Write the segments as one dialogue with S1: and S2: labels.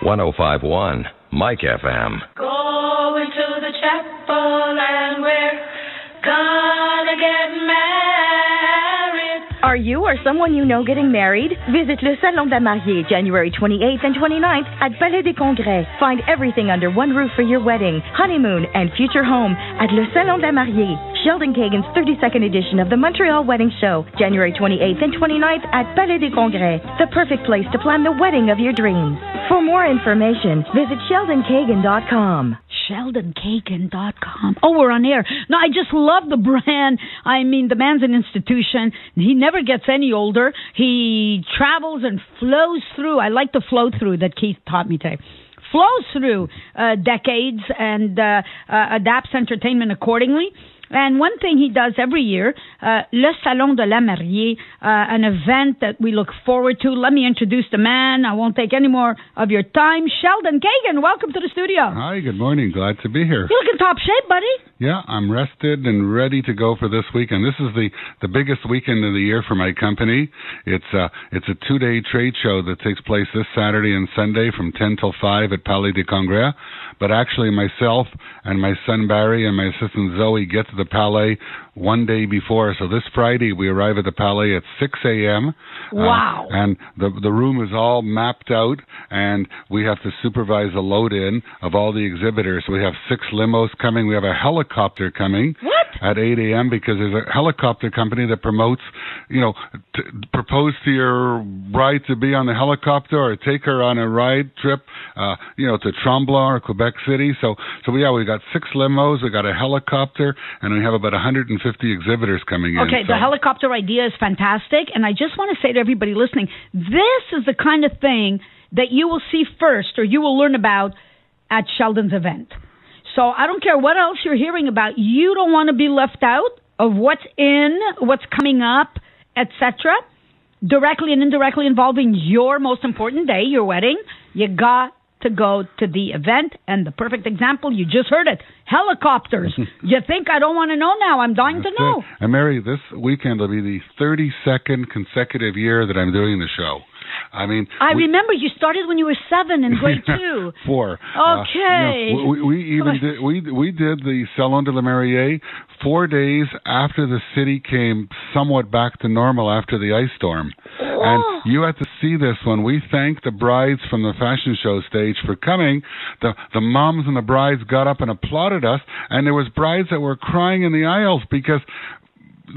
S1: 105.1 Mike FM.
S2: Going to the chapel and we're gonna get married.
S3: Are you or someone you know getting married? Visit le Salon de la Mariée January 28th and 29th at Palais des Congrès. Find everything under one roof for your wedding, honeymoon, and future home at le Salon de la Mariée. Sheldon Kagan's 32nd edition of the Montreal Wedding Show, January 28th and 29th at Palais des Congrès. The perfect place to plan the wedding of your dreams. For more information, visit SheldonKagan.com.
S4: SheldonKagan.com. Oh, we're on air. No, I just love the brand. I mean, the man's an institution. He never gets any older. He travels and flows through. I like the flow through that Keith taught me today. Flows through decades and adapts entertainment accordingly. And one thing he does every year, Le Salon de la Mariée, an event that we look forward to. Let me introduce the man. I won't take any more of your time. Sheldon Kagan, welcome to the studio.
S5: Hi, good morning. Glad to be here.
S4: You look in top shape, buddy.
S5: Yeah, I'm rested and ready to go for this weekend. This is the biggest weekend of the year for my company. It's a 2-day trade show that takes place this Saturday and Sunday from 10 till 5 at Palais des Congrès. But actually myself and my son Barry and my assistant Zoe get to the Palais one day before. So this Friday we arrive at the Palais at 6 a.m.
S4: Wow.
S5: And the room is all mapped out, and we have to supervise a load-in of all the exhibitors. We have 6 limos coming. We have a helicopter coming.
S4: What?
S5: At 8 a.m. because there's a helicopter company that promotes, propose to your bride to be on the helicopter or take her on a ride trip, to Tremblant or Quebec City. So we got 6 limos, we got a helicopter, and we have about 150 exhibitors coming in.
S4: Okay, the helicopter idea is fantastic, and I just want to say to everybody listening, this is the kind of thing that you will see first or you will learn about at Sheldon's event. So I don't care what else you're hearing about. You don't want to be left out of what's in, what's coming up, etc. Directly and indirectly involving your most important day, your wedding. You got to go to the event. And the perfect example, you just heard it, helicopters. You think I don't want to know now? I'm dying to know.
S5: And Mary, this weekend will be the 32nd consecutive year that I'm doing the show. I remember you started when you were 7 in grade 2.
S4: Okay.
S5: We did the Salon de la Mariée 4 days after the city came somewhat back to normal after the ice storm. Oh. And you had to see this when we thanked the brides from the fashion show stage for coming. The moms and the brides got up and applauded us, and there was brides that were crying in the aisles because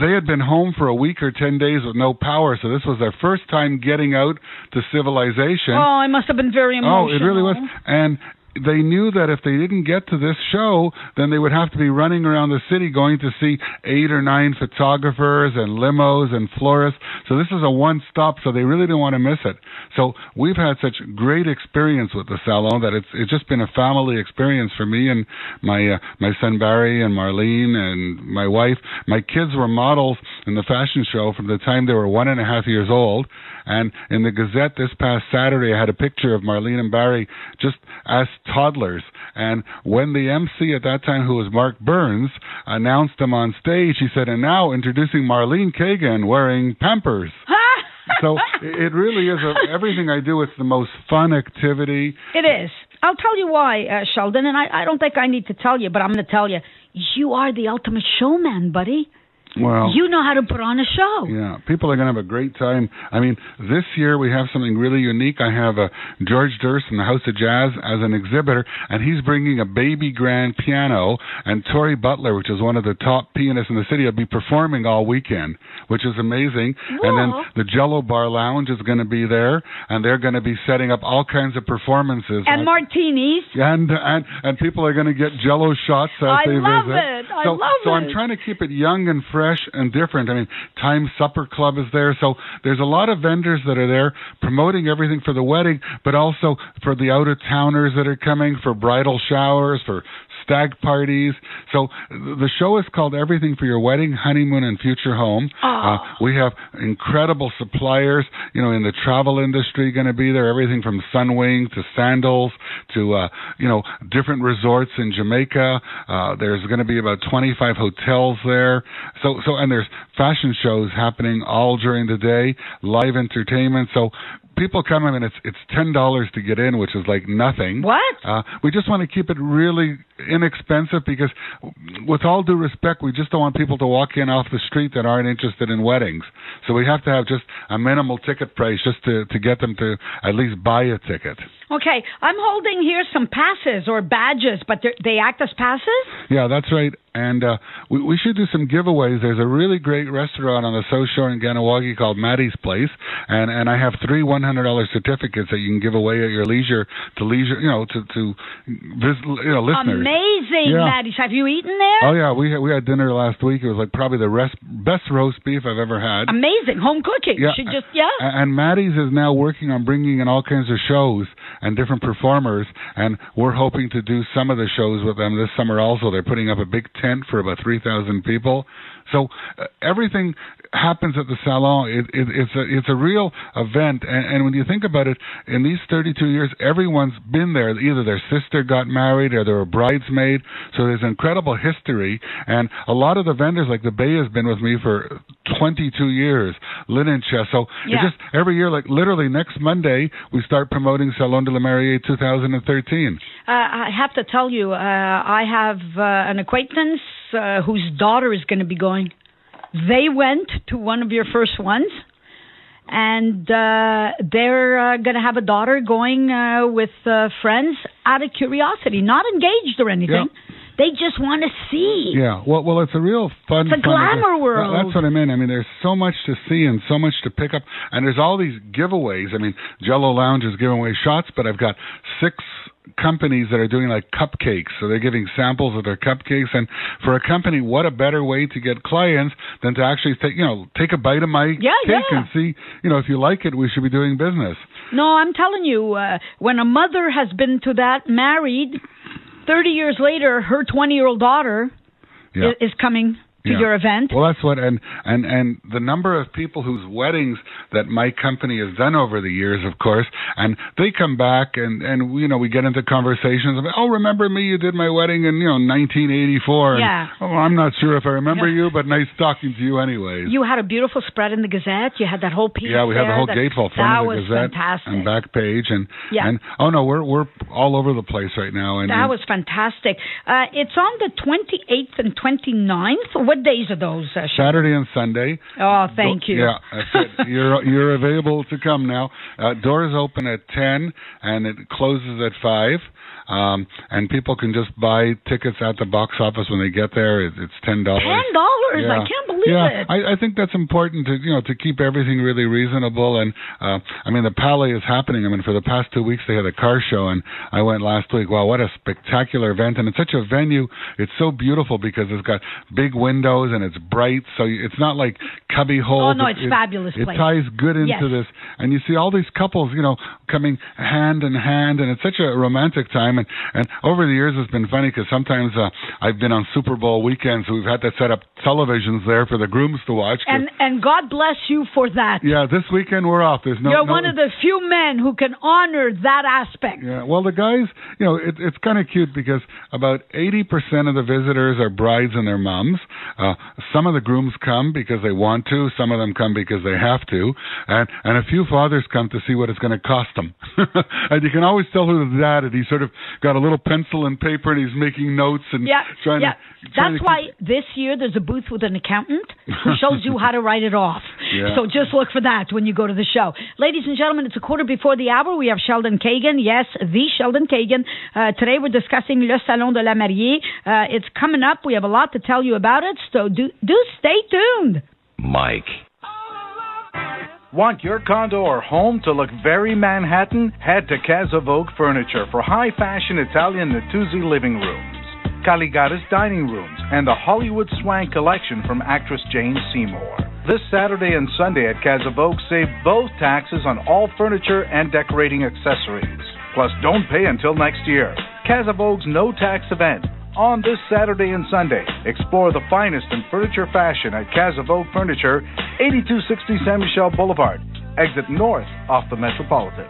S5: they had been home for a week or 10 days with no power, so this was their first time getting out to civilization.
S4: Oh, it must have been very emotional.
S5: Oh, it really was. And they knew that if they didn't get to this show, then they would have to be running around the city going to see 8 or 9 photographers and limos and florists. So this is a one-stop, so they really didn't want to miss it. So we've had such great experience with the Salon that it's just been a family experience for me and my son Barry and Marlene and my wife. My kids were models in the fashion show from the time they were 1.5 years old. And in the Gazette this past Saturday, I had a picture of Marlene and Barry just as toddlers. And when the MC at that time, who was Mark Burns, announced them on stage, he said, "And now introducing Marlene Kagan wearing Pampers." So it really is everything I do. It's the most fun activity.
S4: It is. I'll tell you why, Sheldon, and I don't think I need to tell you, but I'm going to tell you. You are the ultimate showman, buddy.
S5: Well,
S4: you know how to put on a show.
S5: Yeah, people are going to have a great time. I mean, this year we have something really unique. I have George Durst in the House of Jazz as an exhibitor, and he's bringing a baby grand piano, and Tori Butler, which is one of the top pianists in the city, will be performing all weekend, which is amazing.
S4: Whoa.
S5: And then the Jello Bar Lounge is going to be there, and they're going to be setting up all kinds of performances.
S4: And martinis.
S5: And people are going to get Jello shots as they visit.
S4: I love it.
S5: So I'm trying to keep it young and fresh and different. I mean, Time Supper Club is there. So there's a lot of vendors that are there promoting everything for the wedding, but also for the out-of-towners that are coming, for bridal showers, for stag parties. So the show is called Everything for Your Wedding, Honeymoon, and Future Home. We have incredible suppliers, in the travel industry going to be there, everything from Sunwing to sandals to, different resorts in Jamaica. There's going to be about 25 hotels there. And there's fashion shows happening all during the day, live entertainment. So people come in and it's $10 to get in, which is like nothing.
S4: What?
S5: We just want to keep it really inexpensive because, with all due respect, we just don't want people to walk in off the street that aren't interested in weddings. So we have to have just a minimal ticket price just to get them to at least buy a ticket.
S4: Okay, I'm holding here some passes or badges, but they act as passes?
S5: Yeah, that's right. And we should do some giveaways. There's a really great restaurant on the South Shore in Ganawagi called Marie's Place, and I have 3 $100 certificates that you can give away at your leisure to visit, listeners.
S4: Amazing,
S5: yeah.
S4: Maddie. Have you eaten there?
S5: Oh yeah, we had dinner last week. It was like probably the best roast beef I've ever had.
S4: Amazing, home cooking.
S5: Yeah, And Maddie's is now working on bringing in all kinds of shows and different performers, and we're hoping to do some of the shows with them this summer also. They're putting up a big tent for about 3,000 people. So everything happens at the Salon. It's a real event, and when you think about it, in these 32 years, everyone's been there. Either their sister got married or they were bridesmaid. So there's incredible history, and a lot of the vendors, like the Bay, has been with me for 22 years. Linen Chest. So it's just every year, like literally next Monday, we start promoting Salon de la Mariée 2013.
S4: I have to tell you, I have an acquaintance whose daughter is going to be going. They went to one of your first ones, and they're going to have a daughter going with friends out of curiosity, not engaged or anything. Yeah. They just want to see.
S5: Yeah, well, it's a real fun.
S4: It's a glamour world.
S5: That's what I mean. I mean, there's so much to see and so much to pick up, and there's all these giveaways. I mean, Jello Lounge is giving away shots, but I've got 6 companies that are doing like cupcakes, so they're giving samples of their cupcakes. And for a company, what a better way to get clients than to actually take a bite of my cake and see, if you like it, we should be doing business.
S4: No, I'm telling you, when a mother has been to that married, 30 years later, her 20-year-old daughter is coming to your event.
S5: Well, that's what, and the number of people whose weddings that my company has done over the years, of course, and they come back and we get into conversations about, oh, remember me? You did my wedding in 1984.
S4: Yeah.
S5: And, I'm not sure if I remember you, but nice talking to you anyways.
S4: You had a beautiful spread in the Gazette. You had that whole piece.
S5: Yeah, we had the whole gatefold front of the Gazette
S4: fantastic.
S5: And back page, and oh no, we're all over the place right now. And
S4: that was fantastic. It's on the 28th and 29th. What days are those?
S5: Saturday and Sunday.
S4: Oh, thank you.
S5: Yeah, that's it. You're available to come now. Doors open at 10 and it closes at 5. And people can just buy tickets at the box office when they get there. It's $10. $10?
S4: I can't believe it.
S5: I think that's important to keep everything really reasonable. And the Palais is happening. For the past 2 weeks they had a car show, and I went last week. Wow, what a spectacular event! And it's such a venue. It's so beautiful because it's got big windows and it's bright. So it's not like cubby hole.
S4: Oh no, it's fabulous.
S5: It ties good into this, and you see all these couples, coming hand in hand, and it's such a romantic time. And over the years, it's been funny because sometimes I've been on Super Bowl weekends. So we've had to set up televisions there for the grooms to watch.
S4: And God bless you for that.
S5: Yeah, this weekend we're off.
S4: You're one of the few men who can honor that aspect.
S5: Yeah, well, the guys, it's kind of cute because about 80% of the visitors are brides and their moms. Some of the grooms come because they want to. Some of them come because they have to. And a few fathers come to see what it's going to cost them. And you can always tell who the dad is. He sort of got a little pencil and paper and he's making notes and trying to...
S4: That's why this year there's a booth with an accountant who shows you how to write it off.
S5: Yeah.
S4: So just look for that when you go to the show. Ladies and gentlemen, it's 15:15. We have Sheldon Kagan. Yes, the Sheldon Kagan. Today we're discussing Le Salon de la Mariée. It's coming up. We have a lot to tell you about it. So do stay tuned.
S1: Mike.
S6: Want your condo or home to look very Manhattan? Head to Casa Vogue Furniture for high-fashion Italian Natuzzi living rooms, Caligara's dining rooms, and the Hollywood Swank collection from actress Jane Seymour. This Saturday and Sunday at Casa Vogue, save both taxes on all furniture and decorating accessories. Plus, don't pay until next year. Casa Vogue's no-tax event. On this Saturday and Sunday, explore the finest in furniture fashion at Casa Vogue Furniture, 8260 San Michel Boulevard. Exit north off the Metropolitan.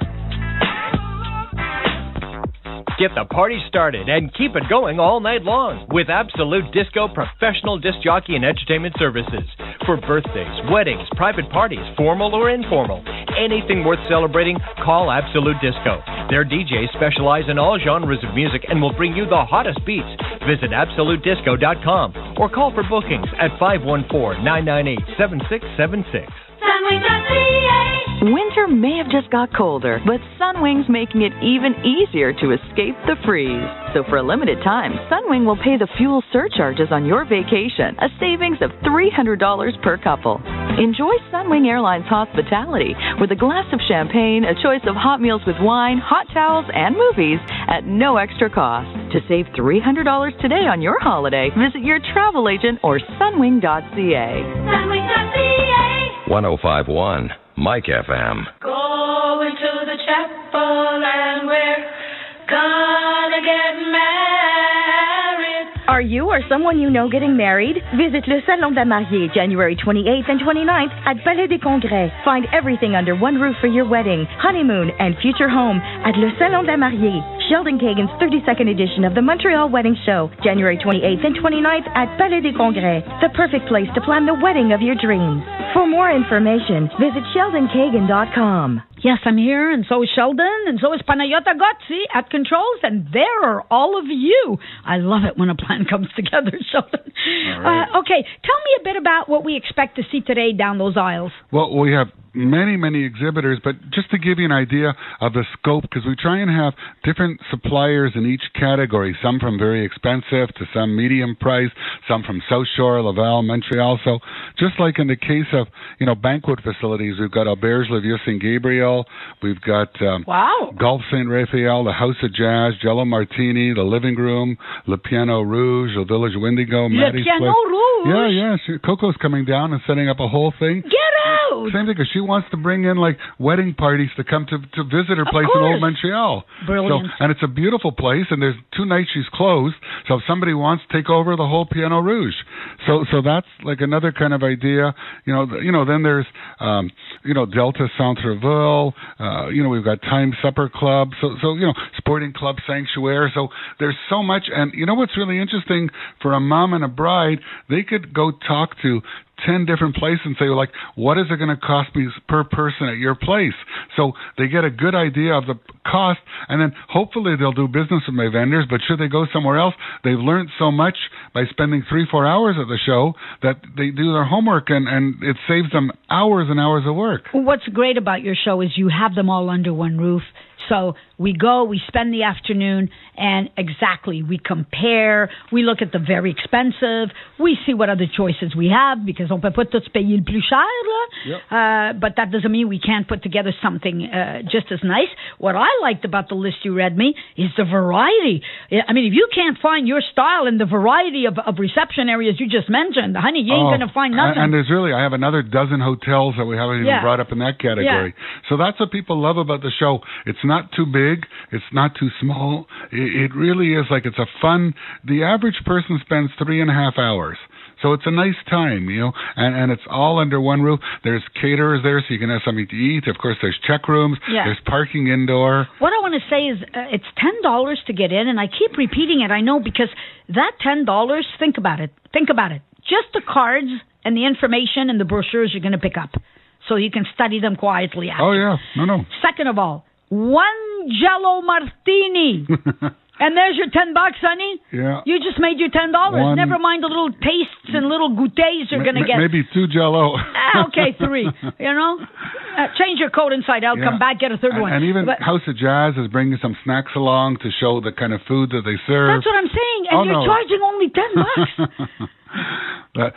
S7: Get the party started and keep it going all night long with Absolute Disco professional disc jockey and entertainment services. For birthdays, weddings, private parties, formal or informal, anything worth celebrating, call Absolute Disco. Their DJs specialize in all genres of music and will bring you the hottest beats. Visit AbsoluteDisco.com or call for bookings at 514-998-7676.
S1: Winter may have just got colder, but Sunwing's making it even easier to escape the freeze. So for a limited time, Sunwing will pay the fuel surcharges on your vacation, a savings of $300 per couple. Enjoy Sunwing Airlines hospitality with a glass of champagne, a choice of hot meals with wine, hot towels, and movies at no extra cost. To save $300 today on your holiday, visit your travel agent or sunwing.ca.
S2: Sunwing.ca.
S8: 105.1 Mike FM.
S2: Go into the chapel and we're gonna get married.
S3: Are you or someone you know getting married? Visit Le Salon de Mariée January 28th and 29th at Palais des Congrès. Find everything under one roof for your wedding, honeymoon, and future home at Le Salon de Mariée. Sheldon Kagan's 32nd edition of the Montreal Wedding Show, January 28th and 29th at Palais des Congrès. The perfect place to plan the wedding of your dreams. For more information, visit SheldonKagan.com.
S4: Yes, I'm here, and so is Sheldon, and so is Panayota Gotzi at Controls, and there are all of you. I love it when a plan comes together, Sheldon.
S5: Right.
S4: Okay, tell me a bit about what we expect to see today down those aisles.
S5: Well, we have many exhibitors, but just to give you an idea of the scope, because we try and have different suppliers in each category, some from very expensive to some medium price, some from South Shore, Laval, Montreal. So just like in the case of, banquet facilities, we've got Auberge Le Vieux St. Gabriel, we've got Golf St. Raphael, the House of Jazz, Jello Martini, the Living Room, Le Piano Rouge, the Village Wendigo, Maddie's
S4: Piano Rouge?
S5: Yeah. Coco's coming down and setting up a whole thing.
S4: Get out!
S5: Same thing, because she wants to bring in wedding parties to come to visit her place in Old Montreal.
S4: Brilliant.
S5: And it's a beautiful place, and there's 2 nights she's closed, so if somebody wants to take over the whole Piano Rouge. So that's like another kind of idea. Then there's Delta Centreville, we've got Time Supper Club, so Sporting Club Sanctuary. So there's so much, and what's really interesting for a mom and a bride, they could go talk to 10 different places and say, what is it going to cost me per person at your place? So they get a good idea of the cost, and then hopefully they'll do business with my vendors, but should they go somewhere else, they've learned so much by spending 3-4 hours at the show that they do their homework, and it saves them hours and hours of work.
S4: What's great about your show is you have them all under one roof. So we go, we spend the afternoon, and we compare, we look at the very expensive, we see what other choices we have, because on peut pas tous payer le plus cher, là.
S5: Yep.
S4: But that doesn't mean we can't put together something just as nice. What I liked about the list you read me is the variety. I mean, if you can't find your style in the variety of reception areas you just mentioned, honey, you ain't going to find nothing.
S5: And there's really, I have another dozen hotels that we haven't even brought up in that category. Yeah. So that's what people love about the show. It's not too big. It's not too small. It really is it's a fun, the average person spends 3.5 hours. So it's a nice time, and it's all under one roof. There's caterers there, so you can have something to eat. Of course, there's check rooms. Yeah. There's parking indoor.
S4: What I want to say is it's $10 to get in, and I keep repeating it, I know, because that $10, think about it. Just the cards and the information and the brochures you're going to pick up, so you can study them quietly after.
S5: Oh, yeah. No.
S4: Second of all, 1 Jello Martini. And there's your $10, honey. Yeah. You just made your $10. Never mind the little tastes and little goûters you're going to get.
S5: Maybe 2 Jello.
S4: Okay, 3. Change your code inside out. Come back, get a third one.
S5: And even House of Jazz is bringing some snacks along to show the kind of food that they serve.
S4: That's what I'm saying. And you're charging only $10.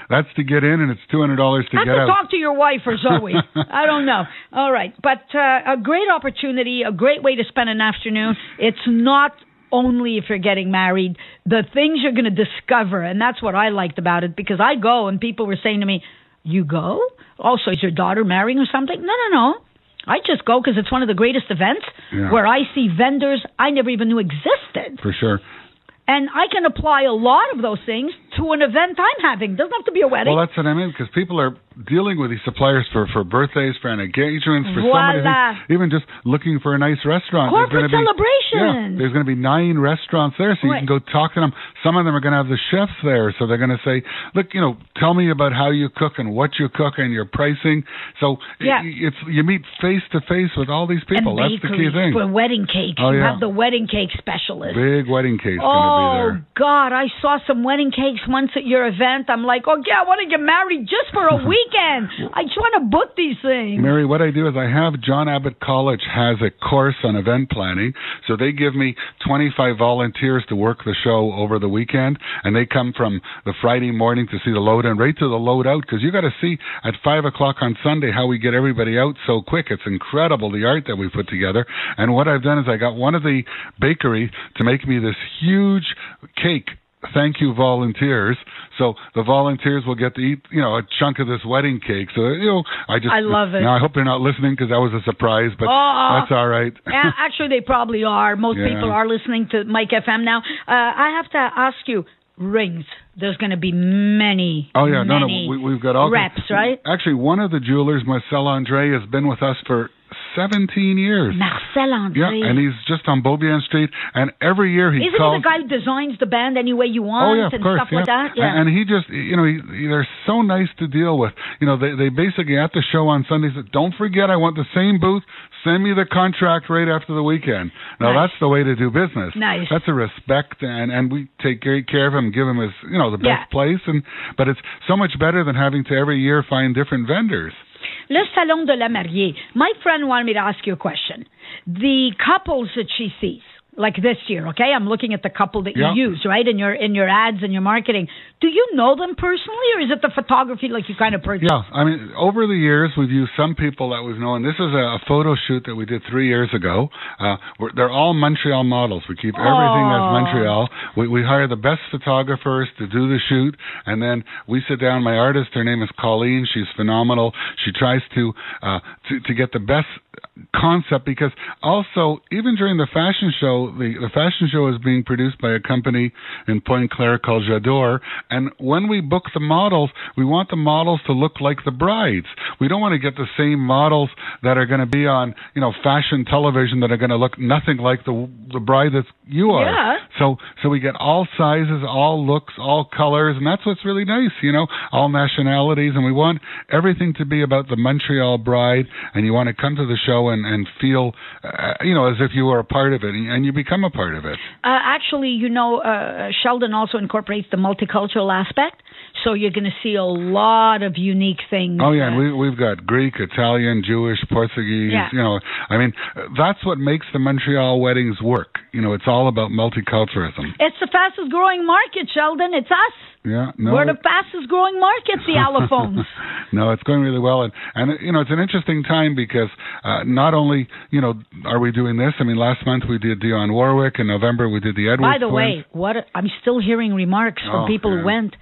S5: That's to get in, and it's $200 to get out.
S4: Talk to your wife or Zoe. I don't know. All right. But a great opportunity, a great way to spend an afternoon. It's not only if you're getting married, the things you're going to discover, and that's what I liked about it, because I go and people were saying to me, you go? Also, is your daughter marrying or something? No. I just go because it's one of the greatest events where I see vendors I never even knew existed.
S5: For sure.
S4: And I can apply a lot of those things to an event I'm having. Doesn't have to be a wedding.
S5: Well, that's what I mean, because people are dealing with these suppliers for birthdays, for engagements, for so many things. Even just looking for a nice restaurant.
S4: Corporate celebration.
S5: There's going to be 9 restaurants there, so you can go talk to them. Some of them are going to have the chefs there, so they're going to say, look, tell me about how you cook and what you cook and your pricing. So you meet face to face with all these people.
S4: And
S5: that's the key thing.
S4: For wedding cakes. You have the wedding cake specialist.
S5: Big wedding cakes going to be there.
S4: Oh, God, I saw some wedding cakes once at your event. I'm like, I want to get married just for a weekend. I just want to book these things.
S5: Mary, what I do is I have John Abbott College has a course on event planning. So they give me 25 volunteers to work the show over the weekend. And they come from the Friday morning to see the load in, right to the load out. Because you got to see at 5 o'clock on Sunday how we get everybody out so quick. It's incredible, the art that we put together. And what I've done is I got one of the bakery to make me this huge cake. Thank you, volunteers. So the volunteers will get to eat, a chunk of this wedding cake. So, I love it. Now, I hope they're not listening because that was a surprise, but that's all right.
S4: Actually, they probably are. Most people are listening to Mike FM now. I have to ask you, rings. There's going to be many.
S5: Oh, yeah.
S4: Many
S5: we've got all
S4: reps, right?
S5: Actually, one of the jewelers, Marcel André, has been with us for 17 years.
S4: Marcel André.
S5: Yeah, and he's just on Beaubien Street, and every year he
S4: Isn't he the guy who designs the band any way you want and stuff like that? Yeah.
S5: And he just, they're so nice to deal with. They basically at the show on Sundays said, don't forget, I want the same booth. Send me the contract right after the weekend. Now, that's the way to do business.
S4: Nice.
S5: That's a respect, and we take great care of him, give him his, the best place. But it's so much better than having to every year find different vendors.
S4: Le Salon de la Mariée. My friend wanted me to ask you a question. The couples that she sees, like this year, okay? I'm looking at the couple that you use, right, in your ads and your marketing. Do you know them personally, or is it the photography like you kind of purchase?
S5: Yeah, I mean, over the years, we've used some people that we've known. This is a photo shoot that we did 3 years ago. They're all Montreal models. We keep everything as Montreal. We hire the best photographers to do the shoot, and then we sit down. My artist, her name is Colleen. She's phenomenal. She tries to get the best concept, because also, even during the fashion show, the fashion show is being produced by a company in Pointe Claire called J'adore, and when we book the models, we want the models to look like the brides. We don't want to get the same models that are going to be on, fashion television that are going to look nothing like the bride that you are.
S4: Yeah.
S5: So we get all sizes, all looks, all colors, and that's what's really nice, all nationalities, and we want everything to be about the Montreal bride, and you want to come to the show and feel, as if you were a part of it, and you become a part of it.
S4: Actually, Sheldon also incorporates the multicultural aspect, so you're going to see a lot of unique things.
S5: Oh, yeah, and we've got Greek, Italian, Jewish, Portuguese, that's what makes the Montreal weddings work. It's all about multiculturalism.
S4: It's the fastest growing market, Sheldon. It's us.
S5: Yeah, no.
S4: We're the fastest growing market, the allophones.
S5: No, it's going really well. And it's an interesting time because not only, are we doing this, I mean, last month we did Dionne Warwick, in November we did the Edwards
S4: twins. By the way, I'm still hearing remarks from people who went.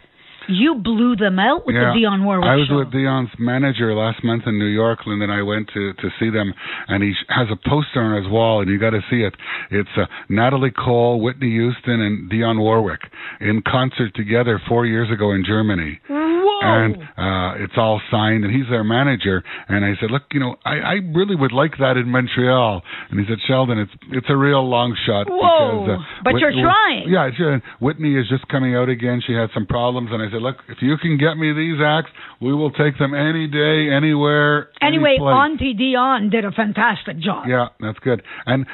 S4: You blew them out with the Dionne Warwick show.
S5: I was with Dionne's manager last month in New York, and then I went to see them, and he has a poster on his wall, and you got to see it. It's Natalie Cole, Whitney Houston, and Dionne Warwick in concert together 4 years ago in Germany.
S4: Whoa.
S5: And it's all signed, and he's their manager. And I said, look, I really would like that in Montreal. And he said, Sheldon, it's a real long shot.
S4: Whoa,
S5: because,
S4: but you're trying.
S5: Yeah, Whitney is just coming out again. She had some problems, and I said, look, if you can get me these acts, we will take them any day, anywhere.
S4: Anyway,
S5: any place.
S4: Auntie Dionne did a fantastic job.
S5: Yeah, that's good. And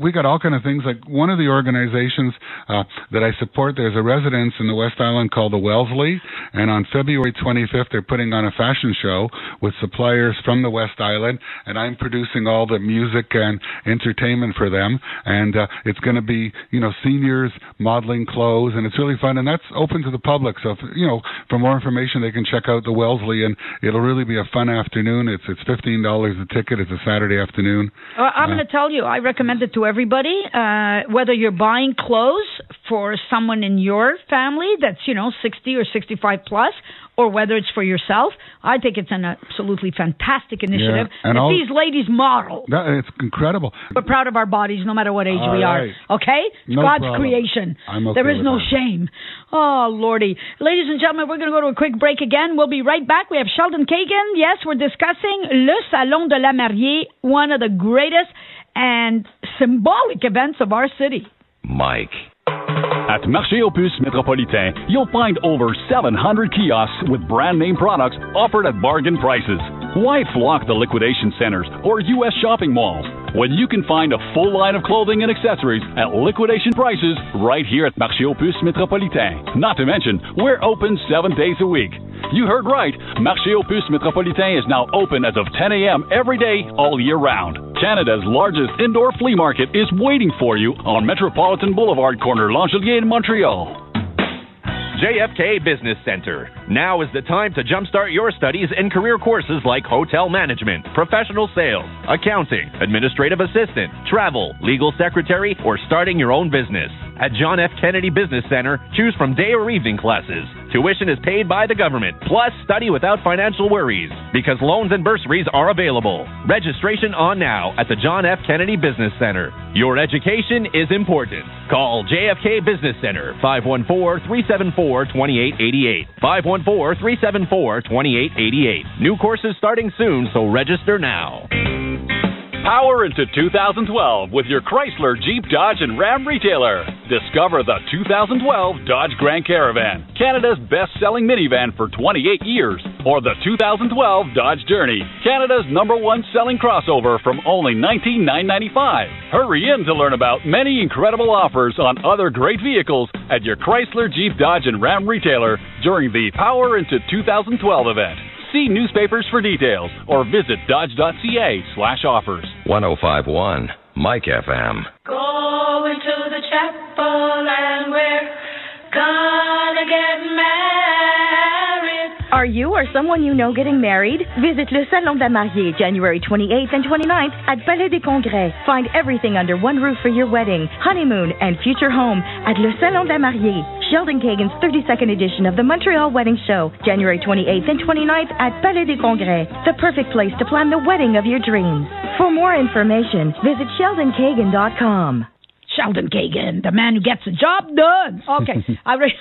S5: we got all kind of things. Like one of the organizations that I support, there's a residence in the West Island called the Wellesley, and on February 25th, they're putting on a fashion show with suppliers from the West Island, and I'm producing all the music and entertainment for them. And it's going to be, seniors modeling clothes, and it's really fun. And that's open to the public. So, for more information, they can check out the Wellesley, and it'll really be a fun afternoon. It's $15 a ticket. It's a Saturday afternoon.
S4: I'm going to tell you, I recommend it to everybody, whether you're buying clothes for someone in your family that's, 60 or 65 plus, or whether it's for yourself, I think it's an absolutely fantastic initiative.
S5: And
S4: that these ladies model.
S5: It's incredible.
S4: We're proud of our bodies no matter what age we are. Okay? It's God's creation.
S5: I'm okay
S4: there is no shame. Oh, Lordy. Ladies and gentlemen, we're going to go to a quick break again. We'll be right back. We have Sheldon Kagan. Yes, we're discussing Le Salon de la Mariée, one of the greatest and symbolic events of our city.
S8: Mike.
S9: At Marché aux Puces Métropolitain, you'll find over 700 kiosks with brand name products offered at bargain prices. Why flock the liquidation centers or U.S. shopping malls when you can find a full line of clothing and accessories at liquidation prices right here at Marché aux Puces Métropolitain? Not to mention, we're open 7 days a week. You heard right. Marché aux Puces Métropolitain is now open as of 10 a.m. every day, all year round. Canada's largest indoor flea market is waiting for you on Metropolitan Boulevard, corner L'Angelier in Montreal.
S10: JFK Business Center. Now is the time to jumpstart your studies in career courses like hotel management, professional sales, accounting, administrative assistant, travel, legal secretary, or starting your own business. At John F. Kennedy Business Center, choose from day or evening classes. Tuition is paid by the government, plus study without financial worries, because loans and bursaries are available. Registration on now at the John F. Kennedy Business Center. Your education is important. Call JFK Business Center, 514-374-2888. 514-374-2888. New courses starting soon, so register now.
S9: Power into 2012 with your Chrysler, Jeep, Dodge, and Ram retailer. Discover the 2012 Dodge Grand Caravan, Canada's best-selling minivan for 28 years. Or the 2012 Dodge Journey, Canada's #1 selling crossover from only $19,995. Hurry in to learn about many incredible offers on other great vehicles at your Chrysler, Jeep, Dodge, and Ram retailer during the Power into 2012 event. See newspapers for details or visit dodge.ca/offers.
S8: 105.1 Mike FM.
S2: Going to the chapel and we're gonna get married.
S3: Are you or someone you know getting married? Visit Le Salon de la Mariée January 28th and 29th at Palais des Congrès. Find everything under one roof for your wedding, honeymoon, and future home at Le Salon de la Mariée. Sheldon Kagan's 32nd edition of the Montreal Wedding Show, January 28th and 29th at Palais des Congrès. The perfect place to plan the wedding of your dreams. For more information, visit sheldonkagan.com.
S4: Sheldon Kagan, the man who gets the job done. Okay.
S5: All right.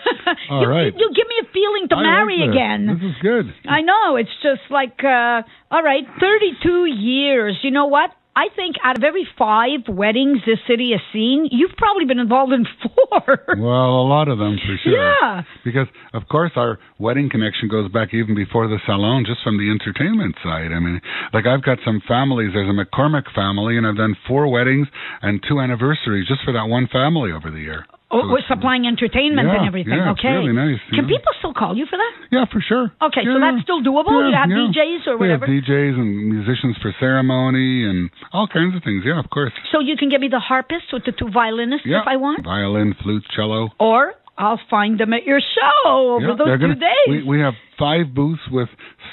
S4: You give me a feeling to marry again.
S5: This is good.
S4: I know. It's just like, all right, 32 years. You know what? I think out of every 5 weddings this city has seen, you've probably been involved in 4.
S5: Well, a lot of them for sure.
S4: Yeah.
S5: Because, of course, our wedding connection goes back even before the Salon, just from the entertainment side. I mean, like I've got some families. There's a McCormick family, and I've done 4 weddings and 2 anniversaries just for that one family over the year.
S4: Oh, we're supplying entertainment and everything.
S5: Yeah,
S4: okay.
S5: It's really nice.
S4: Can people still call you for that?
S5: Yeah, for sure.
S4: Okay, so that's still doable? You have DJs or whatever?
S5: We have DJs and musicians for ceremony and all kinds of things. Yeah, of course.
S4: So you can get me the harpist with the 2 violinists if I want?
S5: Violin, flute, cello.
S4: Or I'll find them at your show over those 2 days.
S5: We have 5 booths with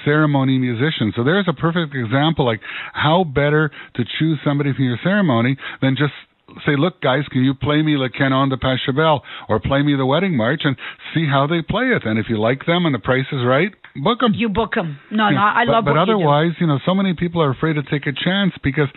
S5: ceremony musicians. So there's a perfect example, like how better to choose somebody for your ceremony than just say, look, guys, can you play me Le Canon de Pachelbel or play me the Wedding March and see how they play it. And if you like them and the price is right, book them.
S4: You book them. No, I love
S5: but
S4: what
S5: otherwise,
S4: you do.
S5: So many people are afraid to take a chance because,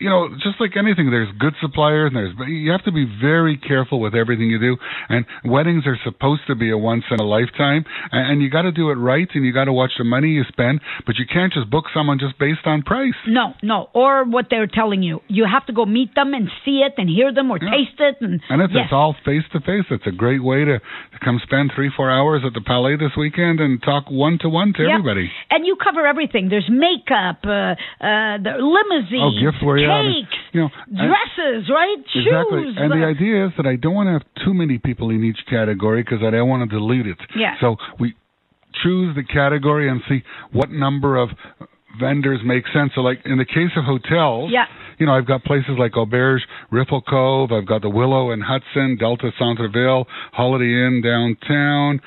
S5: just like anything, there's good suppliers and you have to be very careful with everything you do. And weddings are supposed to be a once in a lifetime, and you got to do it right, and you got to watch the money you spend, but you can't just book someone just based on price.
S4: No, or what they're telling you. You have to go meet them and see it and hear them or taste it. And
S5: it's all face-to-face. It's a great way to come spend 3-4 hours at the Palais this weekend and talk one-to-one to everybody.
S4: And you cover everything. There's makeup, the limousine, cakes, dresses, right?
S5: Exactly.
S4: Shoes.
S5: And the idea is that I don't want to have too many people in each category because I don't want to dilute it.
S4: Yeah.
S5: So we choose the category and see what number of vendors make sense. So, like in the case of hotels, you know, I've got places like Auberge, Ripple Cove. I've got the Willow in Hudson, Delta Centreville, Holiday Inn downtown.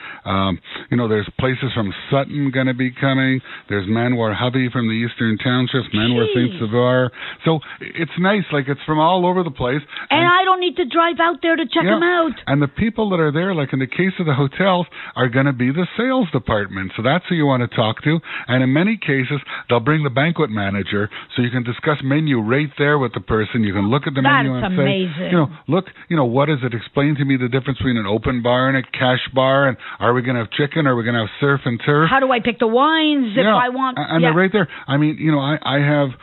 S5: You know, there's places from Sutton going to be coming. There's Manoir Hubby from the Eastern Townships, Manoir St. Sauveur. So it's nice. Like it's from all over the place.
S4: And I don't need to drive out there to check them out.
S5: And the people that are there, like in the case of the hotels, are going to be the sales department. So that's who you want to talk to. And in many cases, they'll bring the banquet manager so you can discuss menu right there with the person. You can look at the menu and say, you know, look, you know, what is it? Explain to me the difference between an open bar and a cash bar. And are we going to have chicken? Or are we going to have surf and turf?
S4: How do I pick the wines if I want?
S5: And they're right there. I mean, you know, I have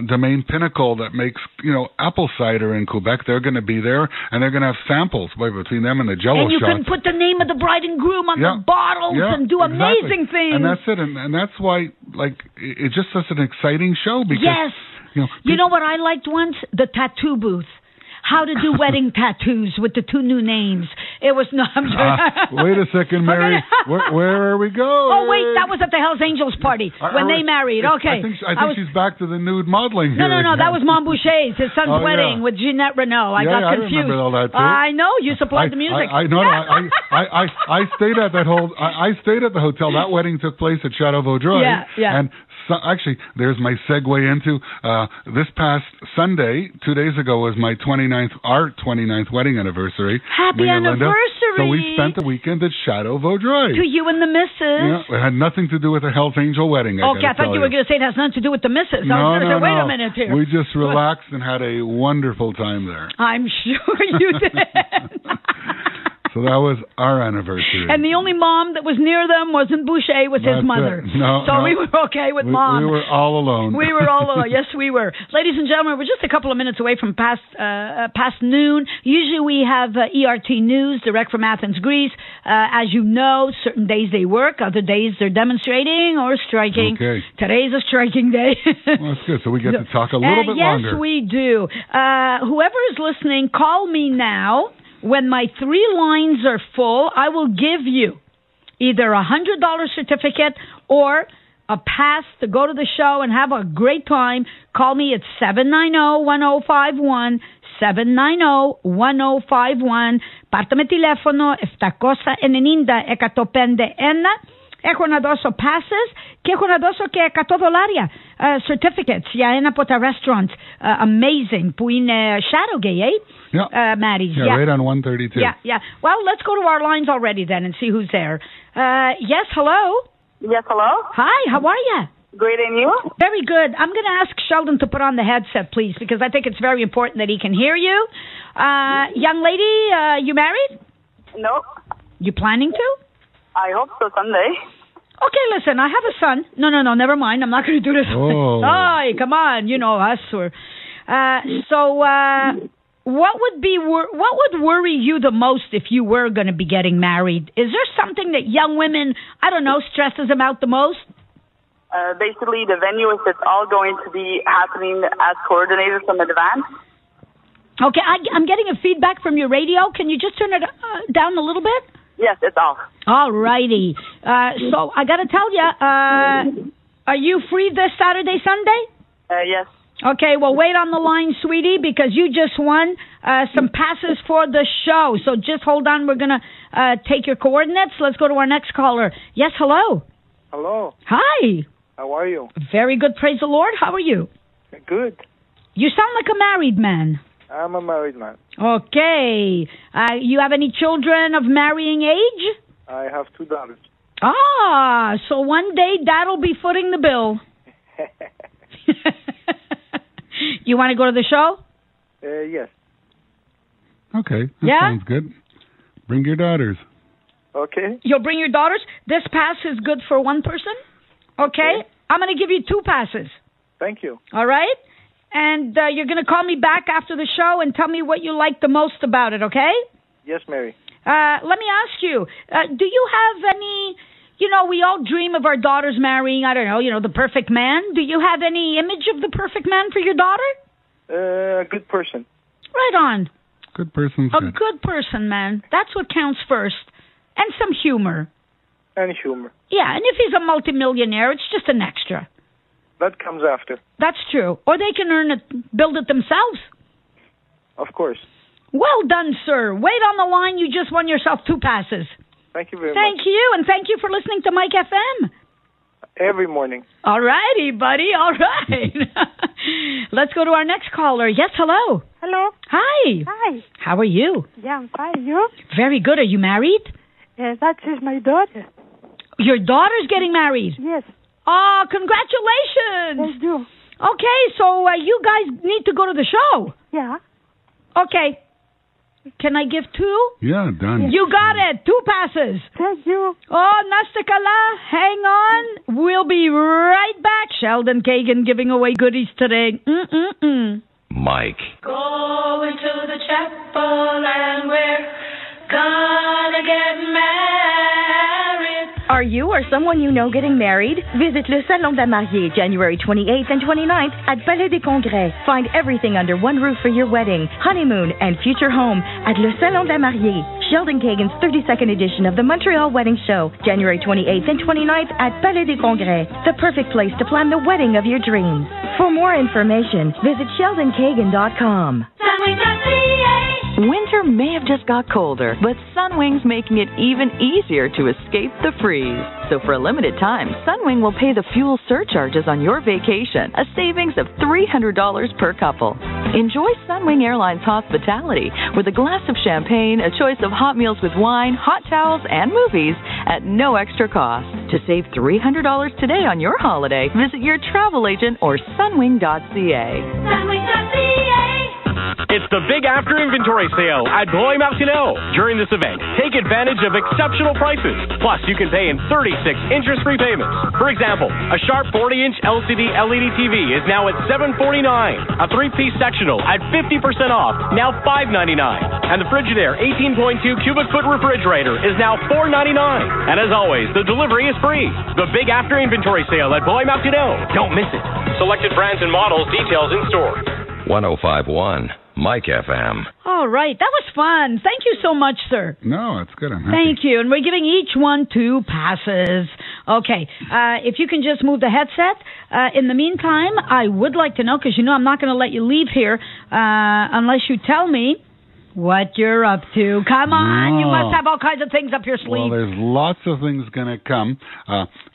S5: Domaine Pinnacle that makes, you know, apple cider in Quebec. They're going to be there, and they're going to have samples between them and the Jell-O
S4: shots. And you
S5: shots.
S4: can put the name of the bride and groom on the bottles and do amazing things.
S5: And that's it. And that's why, like, it's just such an exciting show because,
S4: you know what I liked once? The tattoo booth. How to do wedding tattoos with the two new names. It was not.
S5: Wait a second, Mary. Where are we going?
S4: Oh wait, that was at the Hells Angels party when they married. Okay,
S5: I think she's back to the nude modeling.
S4: No, that was Montboucher's, his son's wedding with Jeanette Renaud. I got confused.
S5: I remember all that too.
S4: I know you supplied the music.
S5: I stayed at that I stayed at the hotel. That wedding took place at Chateau Vaudreuil. And so, actually, there's my segue into this past Sunday. 2 days ago was my 29th wedding anniversary.
S4: Happy anniversary!
S5: So we spent the weekend at Chateau Vaudreuil.
S4: To you and the missus.
S5: Yeah, it had nothing to do with a Hells Angel wedding.
S4: Okay, I thought you were going to say it has nothing to do with the missus. I was going to say, wait a minute here.
S5: We just relaxed and had a wonderful time there.
S4: I'm sure you did.
S5: So that was our anniversary.
S4: And the only mom that was near them wasn't Boucher, was his mother. We were okay with Mom.
S5: We were all alone.
S4: We were all alone. Yes, we were. Ladies and gentlemen, we're just a couple of minutes away from past noon. Usually we have ERT News direct from Athens, Greece. As you know, certain days they work, other days they're demonstrating or striking.
S5: Okay.
S4: Today's a striking day.
S5: Well, that's good. So we get to talk a little bit longer.
S4: Yes, we do. Whoever is listening, call me now. When my 3 lines are full, I will give you either a $100 certificate or a pass to go to the show and have a great time. Call me at 790-1051, 790-1051. Πάρτε τηλέφωνο 790-151. Έχω να δώσω passes και έχω να δώσω και $100 certificates για ένα από τα restaurants amazing που είναι Shadowgate, Maddie?
S5: Yeah, right on 132.
S4: Yeah. Well, let's go to our lines already then and see who's there. Yes, hello?
S11: Yes, hello?
S4: Hi, how are you?
S11: Great, and you?
S4: Very good. I'm going to ask Sheldon to put on the headset, please, because I think it's very important that he can hear you. Young lady, you married?
S11: No.
S4: You planning to? I
S11: hope so someday.
S4: Okay, listen, I have a son. No, never mind. I'm not going to do this.
S5: Oh.
S4: Hey, come on, you know us. What would worry you the most if you were going to be getting married? Is there something that young women, I don't know, stresses them out the most?
S11: Basically, the venue, if it's all going to be happening as coordinated from advance.
S4: Okay, I'm getting a feedback from your radio. Can you just turn it down a little bit?
S11: Yes, it's off.
S4: All righty. So I got to tell you, are you free this Saturday, Sunday?
S11: Yes.
S4: Okay, well, wait on the line, sweetie, because you just won some passes for the show. So just hold on. We're going to take your coordinates. Let's go to our next caller. Yes, hello.
S12: Hello.
S4: Hi.
S12: How are you?
S4: Very good, praise the Lord. How are you?
S12: Good.
S4: You sound like a married man.
S12: I'm a married man.
S4: Okay. You have any children of marrying age?
S12: I have 2 daughters.
S4: So one day Dad'll be footing the bill. You want to go to the show?
S12: Yes.
S5: Okay. That sounds good. Bring your daughters.
S12: Okay.
S4: You'll bring your daughters? This pass is good for one person? Okay. I'm going to give you 2 passes.
S12: Thank you.
S4: All right? And you're going to call me back after the show and tell me what you like the most about it, okay?
S12: Yes, Mary.
S4: Let me ask you, do you have any, we all dream of our daughters marrying, I don't know, the perfect man. Do you have any image of the perfect man for your daughter?
S12: A good person.
S4: Right on.
S5: Good person.
S4: A good person, man. That's what counts first. And some humor.
S12: And humor.
S4: Yeah, and if he's a multimillionaire, it's just an extra.
S12: That comes after.
S4: That's true. Or they can build it themselves.
S12: Of course.
S4: Well done, sir. Wait on the line. You just won yourself 2 passes.
S12: Thank you very much.
S4: Thank you, and thank you for listening to Mike FM.
S12: Every morning.
S4: All righty, buddy. All right. Let's go to our next caller. Yes, hello.
S13: Hello.
S4: Hi.
S13: Hi.
S4: How are you?
S13: Yeah, I'm fine. You?
S4: Very good. Are you married?
S13: That is my daughter.
S4: Your daughter's getting married?
S13: Yes.
S4: Oh, congratulations.
S13: Thank you.
S4: Okay, so you guys need to go to the show.
S13: Yeah.
S4: Okay. Can I give 2?
S5: Yeah, done.
S4: You got it. 2 passes.
S13: Thank you.
S4: Oh, Nastakala, hang on. We'll be right back. Sheldon Kagan giving away goodies today.
S8: Mike.
S2: Go into the chapel and we're gonna get married.
S3: Are you or someone you know getting married? Visit le Salon de la Mariée January 28th and 29th at Palais des Congrès. Find everything under one roof for your wedding, honeymoon, and future home at le Salon de la Mariée. Sheldon Kagan's 32nd edition of the Montreal Wedding Show, January 28th and 29th at Palais des Congrès. The perfect place to plan the wedding of your dreams. For more information, visit sheldonkagan.com.
S1: Winter may have just got colder, but Sunwing's making it even easier to escape the freeze. So for a limited time, Sunwing will pay the fuel surcharges on your vacation, a savings of $300 per couple. Enjoy Sunwing Airlines hospitality with a glass of champagne, a choice of hot meals with wine, hot towels, and movies at no extra cost. To save $300 today on your holiday, visit your travel agent or sunwing.ca.
S2: Sunwing.ca.
S7: It's the Big After Inventory Sale at Blois Martineau. During this event, take advantage of exceptional prices. Plus, you can pay in 36 interest-free payments. For example, a sharp 40-inch LCD LED TV is now at $749. A 3-piece sectional at 50% off, now $599. And the Frigidaire 18.2 cubic foot refrigerator is now $499. And as always, the delivery is free. The Big After Inventory Sale at Blois Martineau. Don't miss it. Selected brands and models, details in store.
S8: 105.1 Mike FM.
S4: All right. That was fun. Thank you so much, sir.
S5: No, it's good. I'm happy.
S4: Thank you. And we're giving each one 2 passes. Okay. If you can just move the headset. In the meantime, I would like to know, because you know I'm not going to let you leave here unless you tell me what you're up to. Come on. You must have all kinds of things up your sleeve.
S5: Well, there's lots of things going to come.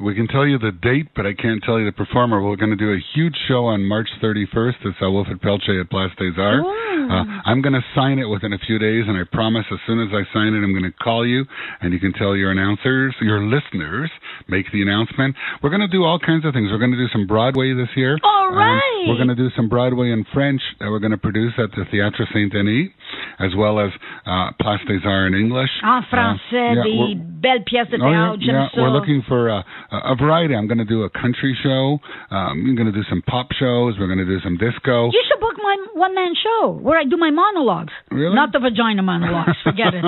S5: We can tell you the date, but I can't tell you the performer. We're going to do a huge show on March 31st at Wilfrid Pelche at Place des Arts. I'm going to sign it within a few days, and I promise as soon as I sign it, I'm going to call you, and you can tell your announcers, your listeners, make the announcement. We're going to do all kinds of things. We're going to do some Broadway this year.
S4: All right.
S5: We're going to do some Broadway in French that we're going to produce at the Théâtre Saint-Denis, as well as Place des Arts in English.
S4: En français, des belles pièces de théâtre.
S5: We're looking for a variety. I'm going to do a country show. I'm going to do some pop shows. We're going to do some disco.
S4: You should book my one-man show where I do my monologues.
S5: Really?
S4: Not the vagina monologues. Forget it.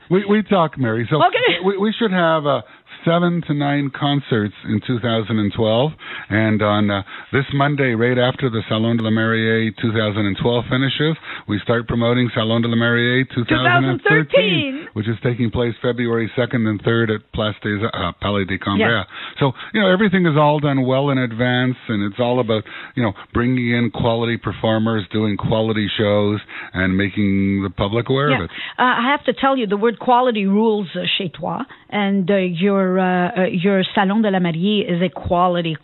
S5: we talk, Mary. So
S4: okay.
S5: we should have 7 to 9 concerts in 2012. And on this Monday, right after the Salon de la Mariée 2012 finishes, we start promoting Salon de la Mariée 2013, which is taking place February 2nd and 3rd at Palais des Congrès. Yeah. So, everything is all done well in advance, and it's all about, bringing in quality performers, doing quality shows, and making the public aware of it.
S4: I have to tell you, the word quality rules chez toi, and your Salon de la Mariée is a quality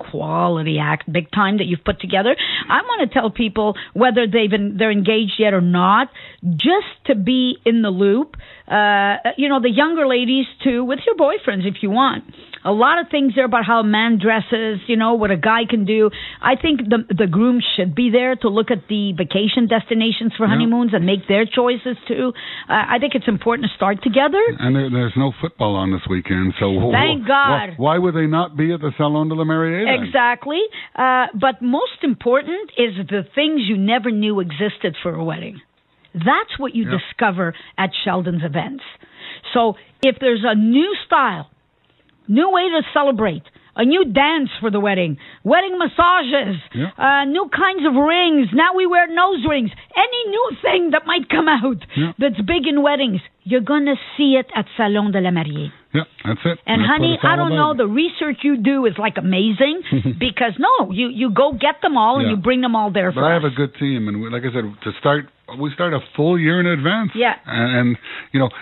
S4: act, big time, that you've put together. I want to tell people, whether they're engaged yet or not, just to be in the loop. The younger ladies too, with your boyfriends if you want. A lot of things there about how a man dresses, what a guy can do. I think the groom should be there to look at the vacation destinations for honeymoons and make their choices too. I think it's important to start together.
S5: And there's no football on this weekend, so
S4: thank God.
S5: Why would they not be at the Salon de la Mariée then?
S4: Exactly. But most important is the things you never knew existed for a wedding. That's what you discover at Sheldon's events. So if there's a new style, new way to celebrate a new dance for the wedding, wedding massages, new kinds of rings. Now we wear nose rings. Any new thing that might come out that's big in weddings, you're going to see it at Salon de la Mariée.
S5: Yeah, that's it.
S4: And honey, I don't know, the research you do is like amazing because you go get them all and you bring them all there for us.
S5: But I have a good team, and like I said, we start a full year in advance.
S4: Yeah.
S5: And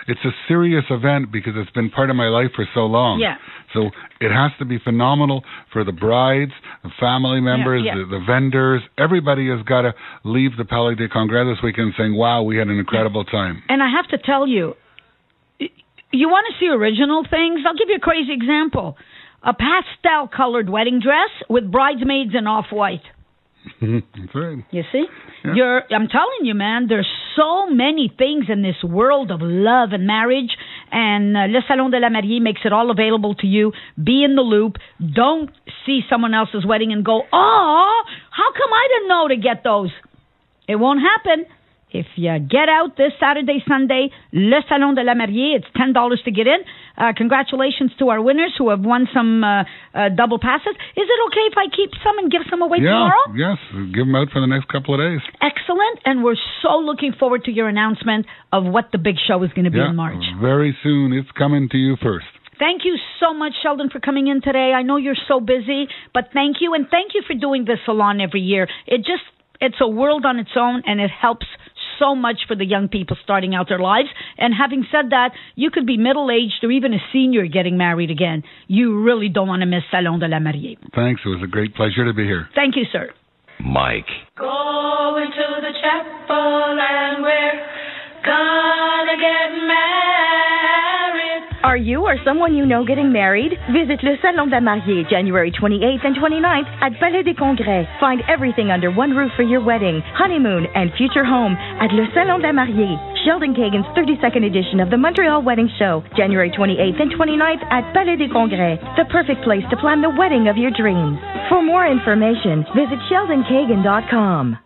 S5: it's a serious event because it's been part of my life for so long.
S4: Yeah.
S5: So it has to be phenomenal for the brides, the family members, the vendors. Everybody has got to leave the Palais des Congrès this weekend saying, wow, we had an incredible time.
S4: And I have to tell you, you want to see original things? I'll give you a crazy example. A pastel-colored wedding dress with bridesmaids in off-white.
S5: That's right.
S4: You see?
S5: Yeah.
S4: I'm telling you, man, there's so many things in this world of love and marriage, and Le Salon de la Mariée makes it all available to you. Be in the loop. Don't see someone else's wedding and go, oh, how come I didn't know to get those? It won't happen. If you get out this Saturday, Sunday, Le Salon de la Mariée, it's $10 to get in. Congratulations to our winners who have won some double passes. Is it okay if I keep some and give some away tomorrow?
S5: Yes, give them out for the next couple of days.
S4: Excellent, and we're so looking forward to your announcement of what the big show is going to be in March.
S5: Very soon. It's coming to you first.
S4: Thank you so much, Sheldon, for coming in today. I know you're so busy, but thank you, and thank you for doing this salon every year. It's a world on its own, and it helps so much for the young people starting out their lives. And having said that, you could be middle-aged or even a senior getting married again. You really don't want to miss Salon de la Mariée.
S5: Thanks. It was a great pleasure to be here.
S4: Thank you, sir.
S8: Mike.
S2: Go into the chapel and we're gonna get married.
S3: Are you or someone you know getting married? Visit Le Salon de la Mariée January 28th and 29th at Palais des Congrès. Find everything under one roof for your wedding, honeymoon, and future home at Le Salon de la Mariée. Sheldon Kagan's 32nd edition of the Montreal Wedding Show, January 28th and 29th at Palais des Congrès. The perfect place to plan the wedding of your dreams. For more information, visit SheldonKagan.com.